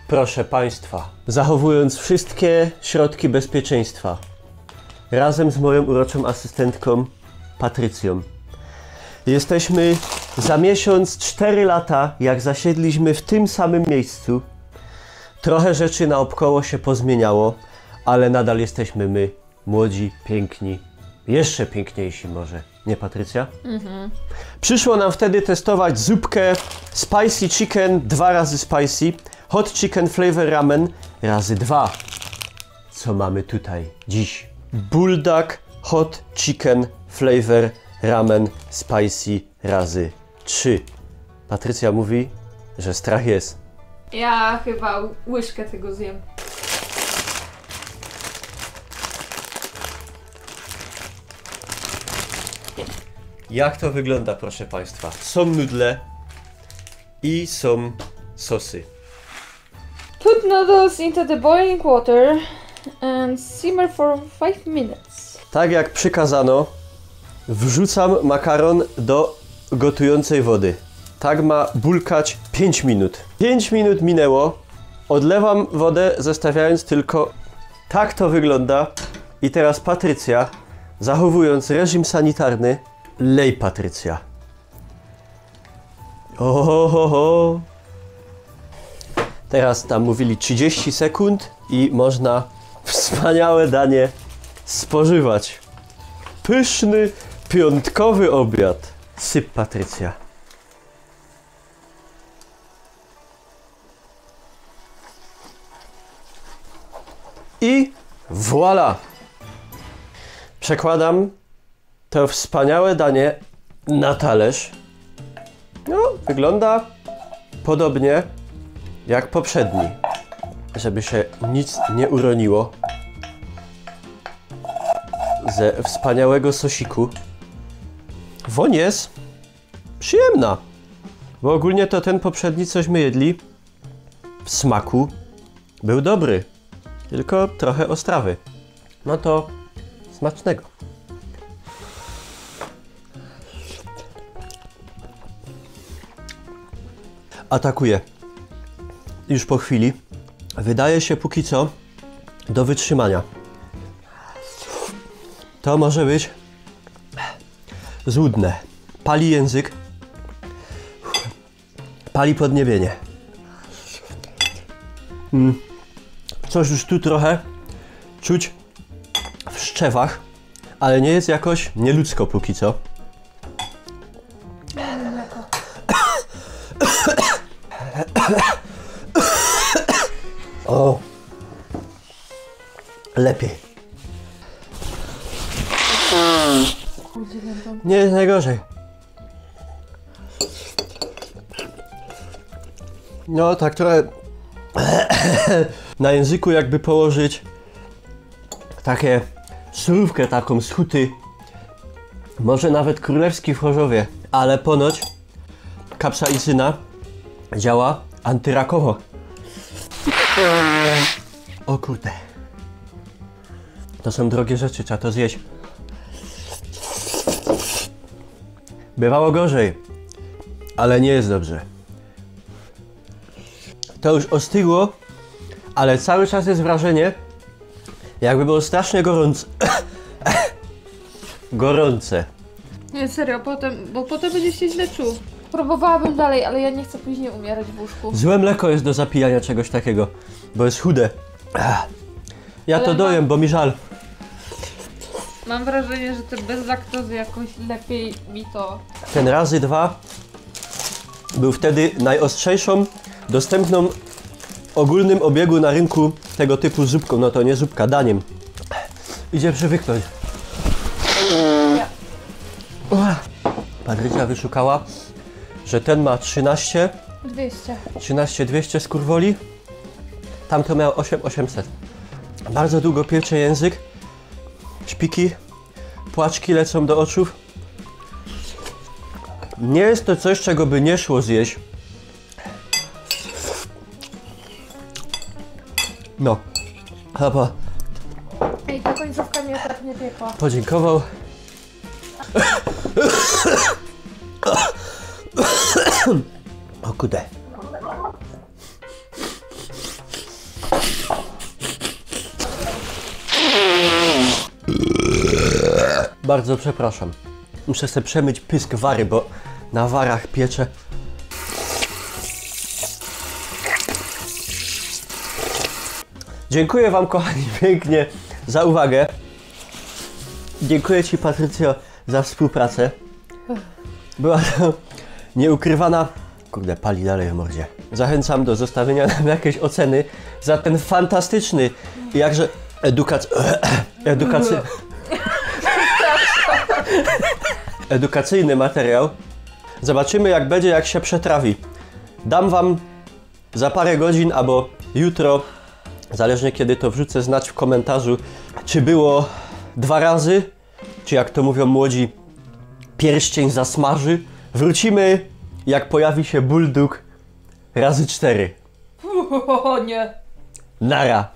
Proszę Państwa, zachowując wszystkie środki bezpieczeństwa, razem z moją uroczą asystentką Patrycją, jesteśmy za miesiąc 4 lata, jak zasiedliśmy w tym samym miejscu. Trochę rzeczy naokoło się pozmieniało, ale nadal jesteśmy my, młodzi, piękni, jeszcze piękniejsi może, nie Patrycja? Przyszło nam wtedy testować zupkę Spicy Chicken 2 razy Spicy, Hot Chicken Flavor Ramen razy 2. Co mamy tutaj dziś? Bulldog Hot Chicken Flavor Ramen Spicy razy 3. Patrycja mówi, że strach jest. Ja chyba łyżkę tego zjem. Jak to wygląda, proszę Państwa? Są nudle i są sosy. Put noodles into the boiling water and simmer for 5 minutes. Tak jak przykazano, wrzucam makaron do gotującej wody. Tak ma bulkać 5 minut. 5 minut minęło, odlewam wodę, zostawiając tylko... Tak to wygląda. I teraz Patrycja, zachowując reżim sanitarny, lej Patrycja. Ohohoho. Teraz tam mówili 30 sekund i można wspaniałe danie spożywać. Pyszny, piątkowy obiad. Syp Patrycja. I voilà! Przekładam to wspaniałe danie na talerz. No, wygląda podobnie jak poprzedni. Żeby się nic nie uroniło ze wspaniałego sosiku. Woń jest przyjemna, bo ogólnie to ten poprzedni, cośmy jedli, w smaku był dobry, tylko trochę ostrawy. No to smacznego. Atakuje. Już po chwili. Wydaje się póki co do wytrzymania. To może być złudne. Pali język. Pali podniebienie. Coś już tu trochę czuć w szczewach, ale nie jest jakoś nieludzko póki co. O! Lepiej. Nie jest najgorzej. No tak trochę na języku jakby położyć takie surówkę taką z huty. Może nawet królewski w Chorzowie, ale ponoć kapsaicyna działa antyrakowo. O kurde. To są drogie rzeczy, trzeba to zjeść. Bywało gorzej, ale nie jest dobrze. To już ostygło, ale cały czas jest wrażenie, jakby było strasznie gorące. Gorące. Nie, serio, bo potem będzie się źle czuł. Próbowałabym dalej, ale ja nie chcę później umierać w łóżku. Złe mleko jest do zapijania czegoś takiego, bo jest chude. Ja Ale to dojem, bo mi żal. Mam wrażenie, że te bez laktozy jakoś lepiej mi to... Ten razy 2 był wtedy najostrzejszą, dostępną w ogólnym obiegu na rynku tego typu zupką. No to nie zupka, daniem. Idzie przywyknąć. Patrycja wyszukała, że ten ma 13 200 skurwoli. Tamto miał 800. Bardzo długo piecze język. Szpiki, płaczki lecą do oczu. Nie jest to coś, czego by nie szło zjeść. No. Chyba Ej, ta końcówka mnie tak nie piekła. podziękował. O kurde. Bardzo przepraszam. Muszę sobie przemyć pysk wary, bo na warach pieczę. Dziękuję wam, kochani, pięknie za uwagę. Dziękuję ci, Patrycjo, za współpracę. Była to nieukrywana... Kurde, pali dalej w mordzie. Zachęcam do zostawienia nam jakiejś oceny za ten fantastyczny, jakże edukacyjny materiał. Zobaczymy, jak będzie, jak się przetrawi. Dam wam za parę godzin albo jutro, zależnie kiedy to wrzucę, znać w komentarzu, czy było 2 razy, czy jak to mówią młodzi, pierścień zasmaży. Wrócimy, jak pojawi się bulldog razy 4. O nie. Nara.